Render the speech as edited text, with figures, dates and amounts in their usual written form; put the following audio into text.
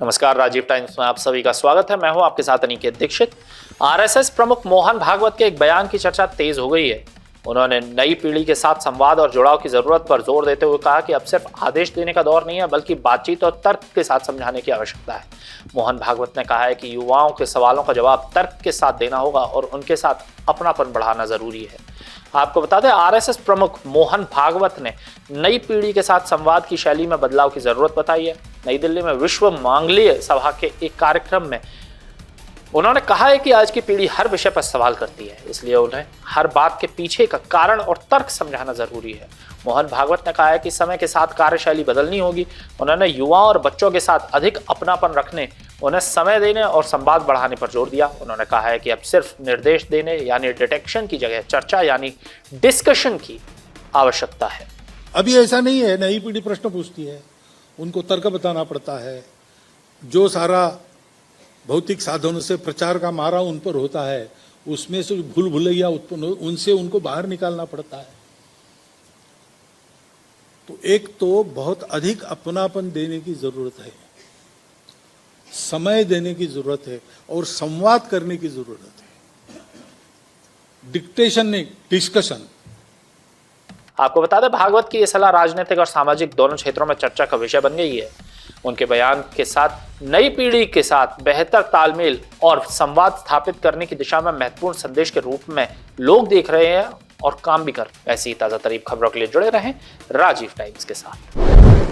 नमस्कार, राजीव टाइम्स में आप सभी का स्वागत है। मैं हूं आपके साथ अनिकेत दीक्षित। आरएसएस प्रमुख मोहन भागवत के एक बयान की चर्चा तेज हो गई है। उन्होंने नई पीढ़ी के साथ संवाद और जुड़ाव की जरूरत पर जोर देते हुए कहा कि अब सिर्फ आदेश देने का दौर नहीं है, बल्कि बातचीत और तर्क के साथ समझाने की आवश्यकता है। मोहन भागवत ने कहा है कि युवाओं के सवालों का जवाब तर्क के साथ देना होगा और उनके साथ अपनापन बढ़ाना जरूरी है। आपको बता दें, आरएसएस प्रमुख मोहन भागवत ने नई पीढ़ी के साथ संवाद की शैली में बदलाव की जरूरत बताई है। नई दिल्ली में विश्व मांगल्य सभा के एक कार्यक्रम में उन्होंने कहा है कि आज की पीढ़ी हर विषय पर सवाल करती है, इसलिए उन्हें हर बात के पीछे का कारण और तर्क समझाना जरूरी है। मोहन भागवत ने कहा है कि समय के साथ कार्यशैली बदलनी होगी। उन्होंने युवाओं और बच्चों के साथ अधिक अपनापन रखने, उन्हें समय देने और संवाद बढ़ाने पर जोर दिया। उन्होंने कहा है कि अब सिर्फ निर्देश देने यानी डिटेक्शन की जगह चर्चा यानी डिस्कशन की आवश्यकता है। अभी ऐसा नहीं है, नई पीढ़ी प्रश्न पूछती है, उनको तर्क बताना पड़ता है। जो सारा भौतिक साधनों से प्रचार का मारा उन पर होता है, उसमें से भूल भुलैया उत्पन्न उनसे उनको बाहर निकालना पड़ता है। तो एक तो बहुत अधिक अपनापन देने की जरूरत है, समय देने की जरूरत है और संवाद करने की जरूरत है। डिक्टेशन नहीं, डिस्कशन। आपको बता दें, भागवत की यह सलाह राजनीतिक और सामाजिक दोनों क्षेत्रों में चर्चा का विषय बन गई है। उनके बयान के साथ नई पीढ़ी के साथ बेहतर तालमेल और संवाद स्थापित करने की दिशा में महत्वपूर्ण संदेश के रूप में लोग देख रहे हैं और काम भी कर रहे हैं। ऐसी ताजा तरीन खबरों के लिए जुड़े रहें राजीव टाइम्स के साथ।